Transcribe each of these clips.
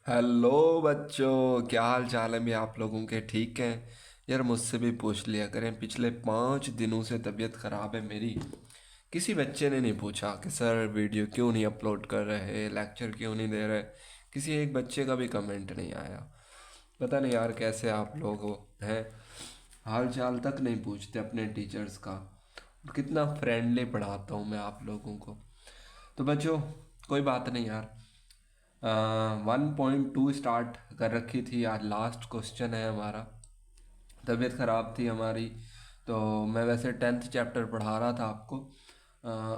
Hello बच्चों, क्या हाल चाल है? मैं आप लोगों के ठीक हैं? यार मुझसे भी पूछ लिया करें। पिछले 5 दिनों से तबीयत ख़राब है मेरी। किसी बच्चे ने नहीं पूछा कि सर वीडियो क्यों नहीं अपलोड कर रहे, लेक्चर क्यों नहीं दे रहे। किसी एक बच्चे का भी कमेंट नहीं आया। पता नहीं यार कैसे आप लोग हो हैं। हाल चाल तक नहीं पूछते अपने टीचर्स का। कितना फ्रेंडली पढ़ाता हूँ मैं आप लोगों को। तो बच्चों, कोई बात नहीं यार। 1.2 स्टार्ट कर रखी थी। आज लास्ट क्वेश्चन है हमारा। तबीयत ख़राब थी हमारी, तो मैं वैसे 10th चैप्टर पढ़ा रहा था आपको।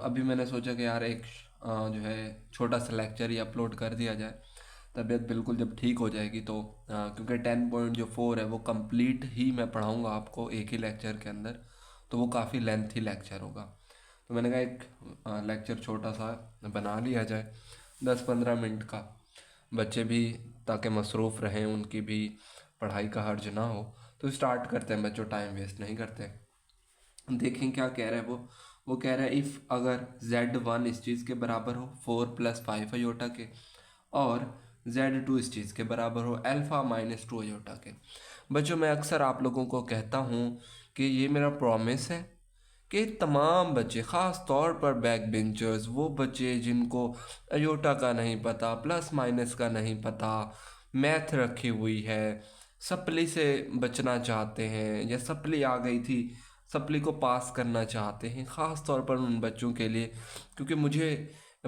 अभी मैंने सोचा कि यार एक जो है छोटा सा लेक्चर ही अपलोड कर दिया जाए। तबीयत बिल्कुल जब ठीक हो जाएगी तो क्योंकि 10.4 है वो कंप्लीट ही मैं पढ़ाऊँगा आपको एक ही लेक्चर के अंदर। तो वो काफ़ी लेंथी लेक्चर होगा। तो मैंने कहा एक लेक्चर छोटा सा बना लिया जाए, 10-15 मिनट का। बच्चे भी ताकि मसरूफ़ रहें, उनकी भी पढ़ाई का हर्ज ना हो। तो स्टार्ट करते हैं बच्चों, टाइम वेस्ट नहीं करते। देखें क्या कह रहा है वो कह रहा है इफ़ अगर z1 इस चीज़ के बराबर हो 4 + 5 अयोटा के, और z2 इस चीज़ के बराबर हो α-2 अयोटा के। बच्चों, मैं अक्सर आप लोगों को कहता हूँ कि ये मेरा प्रॉमिस है कि तमाम बच्चे, ख़ास तौर पर बैक बेंचर्स, वो बच्चे जिनको अयोटा का नहीं पता, प्लस माइनस का नहीं पता, मैथ रखी हुई है, सप्ली से बचना चाहते हैं या सप्ली आ गई थी, सप्ली को पास करना चाहते हैं, ख़ास तौर पर उन बच्चों के लिए। क्योंकि मुझे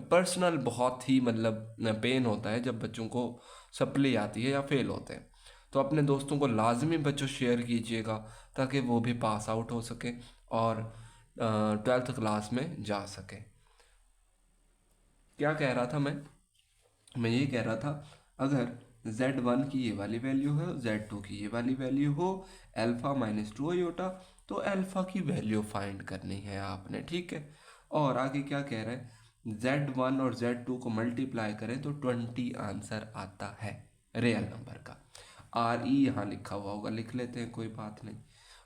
पर्सनल बहुत ही मतलब पेन होता है जब बच्चों को सप्ली आती है या फेल होते हैं। तो अपने दोस्तों को लाजमी बच्चों शेयर कीजिएगा ताकि वो भी पास आउट हो सके और 12th क्लास में जा सके। क्या कह रहा था मैं ये कह रहा था, अगर z1 की ये वाली वैल्यू है, z2 की ये वाली वैल्यू हो, α-2 अयोटा, तो अल्फ़ा की वैल्यू फाइंड करनी है आपने, ठीक है। और आगे क्या कह रहा है, z1 और z2 को मल्टीप्लाई करें तो 20 आंसर आता है रियल नंबर का। आर ई यहाँ लिखा हुआ होगा, लिख लेते हैं, कोई बात नहीं।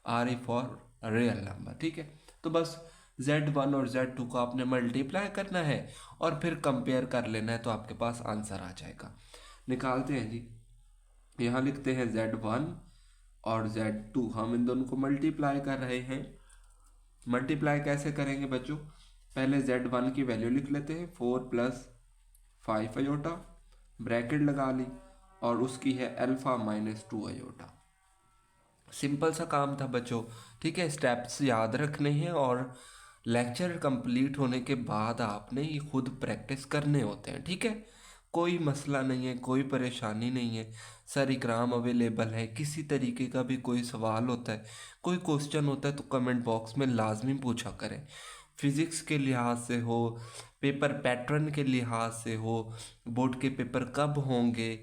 R E for real number, ठीक है। तो बस z1 और z2 को आपने मल्टीप्लाई करना है और फिर कंपेयर कर लेना है, तो आपके पास आंसर आ जाएगा। निकालते हैं जी। यहाँ लिखते हैं z1 और z2, हम इन दोनों को मल्टीप्लाई कर रहे हैं। मल्टीप्लाई कैसे करेंगे बच्चों? पहले z1 की वैल्यू लिख लेते हैं, 4 + 5 अयोटा, ब्रैकेट लगा ली, और उसकी है α-2 अयोटा। सिंपल सा काम था बच्चों, ठीक है। स्टेप्स याद रखने हैं और लेक्चर कंप्लीट होने के बाद आपने ये खुद प्रैक्टिस करने होते हैं, ठीक है। कोई मसला नहीं है, कोई परेशानी नहीं है। सर इकराम अवेलेबल है, किसी तरीके का भी कोई सवाल होता है, कोई क्वेश्चन होता है तो कमेंट बॉक्स में लाजमी पूछा करें। फिज़िक्स के लिहाज से हो, पेपर पैटर्न के लिहाज से हो, बोर्ड के पेपर कब होंगे,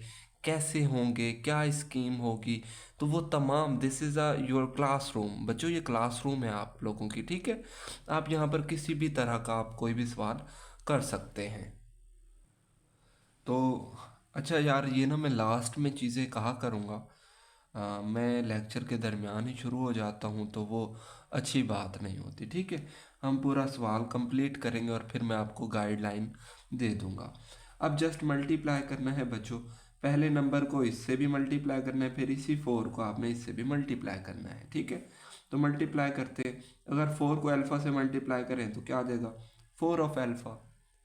कैसे होंगे, क्या स्कीम होगी, तो वो तमाम, this is a your classroom बच्चों, ये क्लासरूम है आप लोगों की, ठीक है। आप यहाँ पर किसी भी तरह का आप कोई भी सवाल कर सकते हैं। तो अच्छा यार, ये ना मैं लास्ट में चीज़ें कहा करूँगा। मैं लेक्चर के दरमियान ही शुरू हो जाता हूँ तो वो अच्छी बात नहीं होती, ठीक है। हम पूरा सवाल कंप्लीट करेंगे और फिर मैं आपको गाइडलाइन दे दूँगा। अब जस्ट मल्टीप्लाई करना है बच्चों। पहले नंबर को इससे भी मल्टीप्लाई करना है, फिर इसी 4 को आपने इससे भी मल्टीप्लाई करना है, ठीक है। तो मल्टीप्लाई करते हैं। अगर 4 को अल्फ़ा से मल्टीप्लाई करें तो क्या आ जाएगा, 4 ऑफ अल्फ़ा,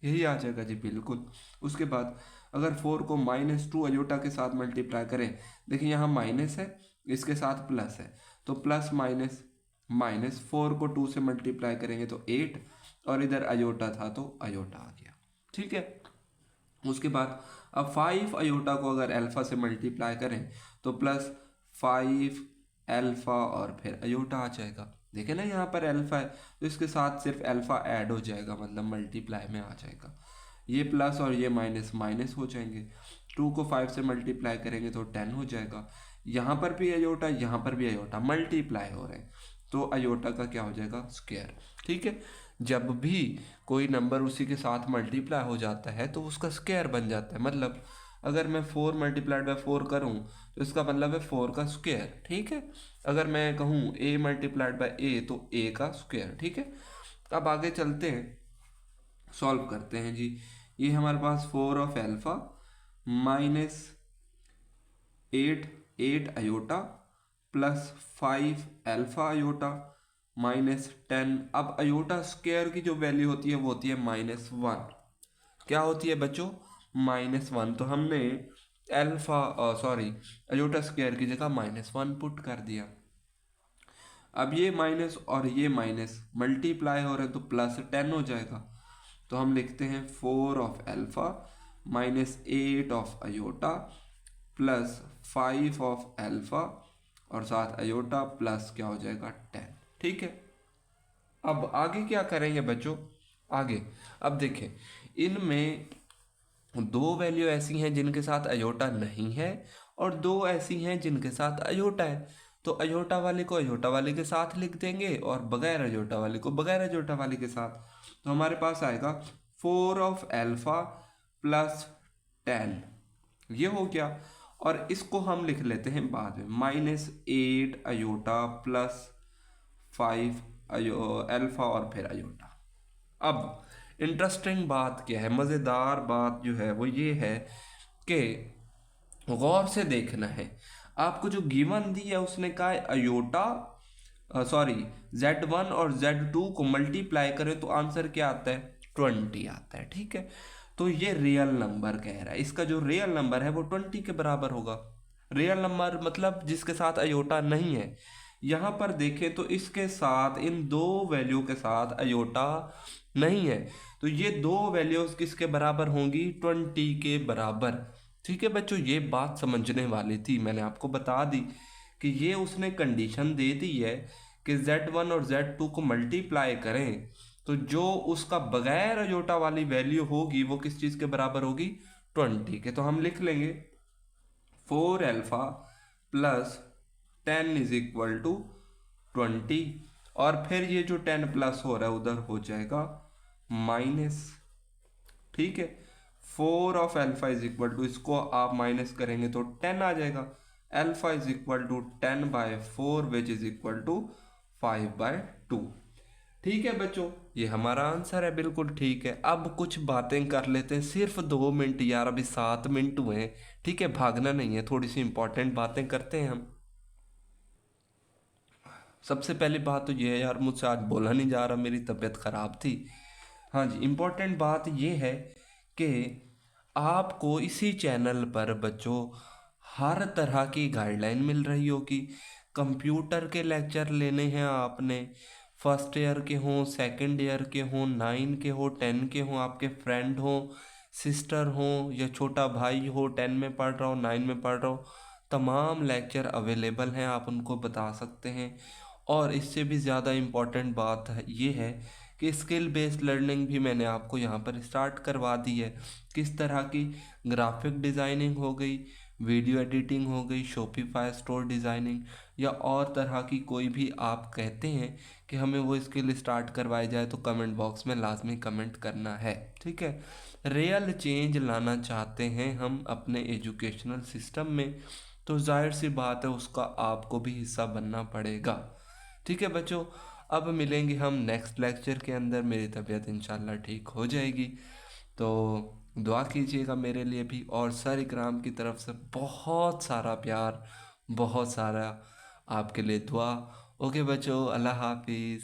यही आ जाएगा जी, बिल्कुल। उसके बाद अगर 4 को -2 अयोटा के साथ मल्टीप्लाई करें, देखिए यहाँ माइनस है, इसके साथ प्लस है, तो प्लस माइनस माइनस, 4 को 2 से मल्टीप्लाई करेंगे तो 8, और इधर अयोटा था तो अयोटा आ गया, ठीक है। उसके बाद अब 5 अयोटा को अगर अल्फ़ा से मल्टीप्लाई करें तो +5 अल्फ़ा और फिर अयोटा आ जाएगा। देखे ना, यहाँ पर अल्फ़ा है तो इसके साथ सिर्फ अल्फ़ा ऐड हो जाएगा, मतलब मल्टीप्लाई में आ जाएगा। ये प्लस और ये माइनस माइनस हो जाएंगे। 2 को 5 से मल्टीप्लाई करेंगे तो 10 हो जाएगा। यहाँ पर भी अयोटा, यहाँ पर भी अयोटा मल्टीप्लाई हो रहे हैं, तो अयोटा का क्या हो जाएगा, स्क्वायर, ठीक है। जब भी कोई नंबर उसी के साथ मल्टीप्लाई हो जाता है तो उसका स्क्वायर बन जाता है। मतलब अगर मैं 4 × 4 करूँ तो इसका मतलब है 4 का स्क्वायर, ठीक है। अगर मैं कहूँ a × a तो a का स्क्वायर, ठीक है। अब आगे चलते हैं, सॉल्व करते हैं जी। ये हमारे पास 4 of alpha minus 8 iota plus 5 alpha iota minus 10। अब अयोटा स्क्वायर की जो वैल्यू होती है वो होती है -1। क्या होती है बच्चों? -1। तो हमने अयोटा स्क्वायर की जगह -1 पुट कर दिया। अब ये माइनस और ये माइनस मल्टीप्लाई हो रहे हैं तो +10 हो जाएगा। तो हम लिखते हैं 4 of alpha minus 8 of iota plus 5 of alpha और साथ अयोटा प्लस क्या हो जाएगा 10। ठीक है, अब आगे क्या करेंगे बच्चों? आगे अब देखें, इनमें दो वैल्यू ऐसी हैं जिनके साथ अयोटा नहीं है और दो ऐसी हैं जिनके साथ अयोटा है। तो अयोटा वाले को अयोटा वाले के साथ लिख देंगे और बगैर अयोटा वाले को बगैर अयोटा वाले के साथ। तो हमारे पास आएगा 4 ऑफ अल्फा प्लस 10, ये हो गया। और इसको हम लिख लेते हैं बाद में -8 अयोटा प्लस 5 अल्फा और फिर अयोटा। अब इंटरेस्टिंग बात क्या है, मज़ेदार बात जो है वो ये है कि गौर से देखना है। आपको जो गिवन दी है उसने कहा है अयोटा Z1 और Z2 को मल्टीप्लाई करें तो आंसर क्या आता है? 20 आता है। ठीक है, तो ये रियल नंबर कह रहा है, इसका जो रियल नंबर है वो 20 के बराबर होगा। रियल नंबर मतलब जिसके साथ अयोटा नहीं है। यहाँ पर देखें तो इसके साथ, इन दो वैल्यू के साथ अयोटा नहीं है, तो ये दो वैल्यूज किसके बराबर होंगी? 20 के बराबर। ठीक है बच्चों, ये बात समझने वाली थी, मैंने आपको बता दी कि ये उसने कंडीशन दे दी है कि Z1 और Z2 को मल्टीप्लाई करें तो जो उसका बगैर अयोटा वाली वैल्यू होगी वो किस चीज़ के बराबर होगी? 20 के। तो हम लिख लेंगे 4 alpha plus 10 is equal to 20, और फिर ये जो 10 प्लस हो रहा है उधर हो जाएगा माइनस। ठीक है, 4 of alpha is equal to, इसको आप माइनस करेंगे तो 10 आ जाएगा। Alpha is equal to 10/4 which is equal to 5/2। ठीक है बच्चों, ये हमारा आंसर है, बिल्कुल ठीक है। अब कुछ बातें कर लेते हैं, सिर्फ 2 मिनट यार, अभी 7 मिनट हुए हैं। ठीक है, भागना नहीं है, थोड़ी सी इंपॉर्टेंट बातें करते हैं हम। सबसे पहली बात तो ये है यार, मुझसे आज बोला नहीं जा रहा, मेरी तबीयत ख़राब थी। हाँ जी, इम्पोर्टेंट बात ये है कि आपको इसी चैनल पर बच्चों हर तरह की गाइडलाइन मिल रही होगी। कंप्यूटर के लेक्चर लेने हैं आपने, फर्स्ट ईयर के हों, सेकंड ईयर के हों, 9 के हो, 10 के हों, आपके फ्रेंड हों, सिस्टर हों, या छोटा भाई हो 10 में पढ़ रहा हो, 9 में पढ़ रहा हो, तमाम लेक्चर अवेलेबल हैं, आप उनको बता सकते हैं। और इससे भी ज़्यादा इम्पॉर्टेंट बात है ये है कि स्किल बेस्ड लर्निंग भी मैंने आपको यहाँ पर स्टार्ट करवा दी है। किस तरह की? ग्राफिक डिज़ाइनिंग हो गई, वीडियो एडिटिंग हो गई, शॉपिफाई स्टोर डिज़ाइनिंग, या और तरह की कोई भी आप कहते हैं कि हमें वो स्किल स्टार्ट करवाई जाए तो कमेंट बॉक्स में लाजमी कमेंट करना है। ठीक है, रियल चेंज लाना चाहते हैं हम अपने एजुकेशनल सिस्टम में, तो जाहिर सी बात है उसका आपको भी हिस्सा बनना पड़ेगा। ठीक है बच्चों, अब मिलेंगे हम नेक्स्ट लेक्चर के अंदर, मेरी तबीयत इंशाल्लाह ठीक हो जाएगी। तो दुआ कीजिएगा मेरे लिए भी, और सर इकराम की तरफ से बहुत सारा प्यार, बहुत सारा आपके लिए दुआ। ओके बच्चों, अल्लाह हाफिज़।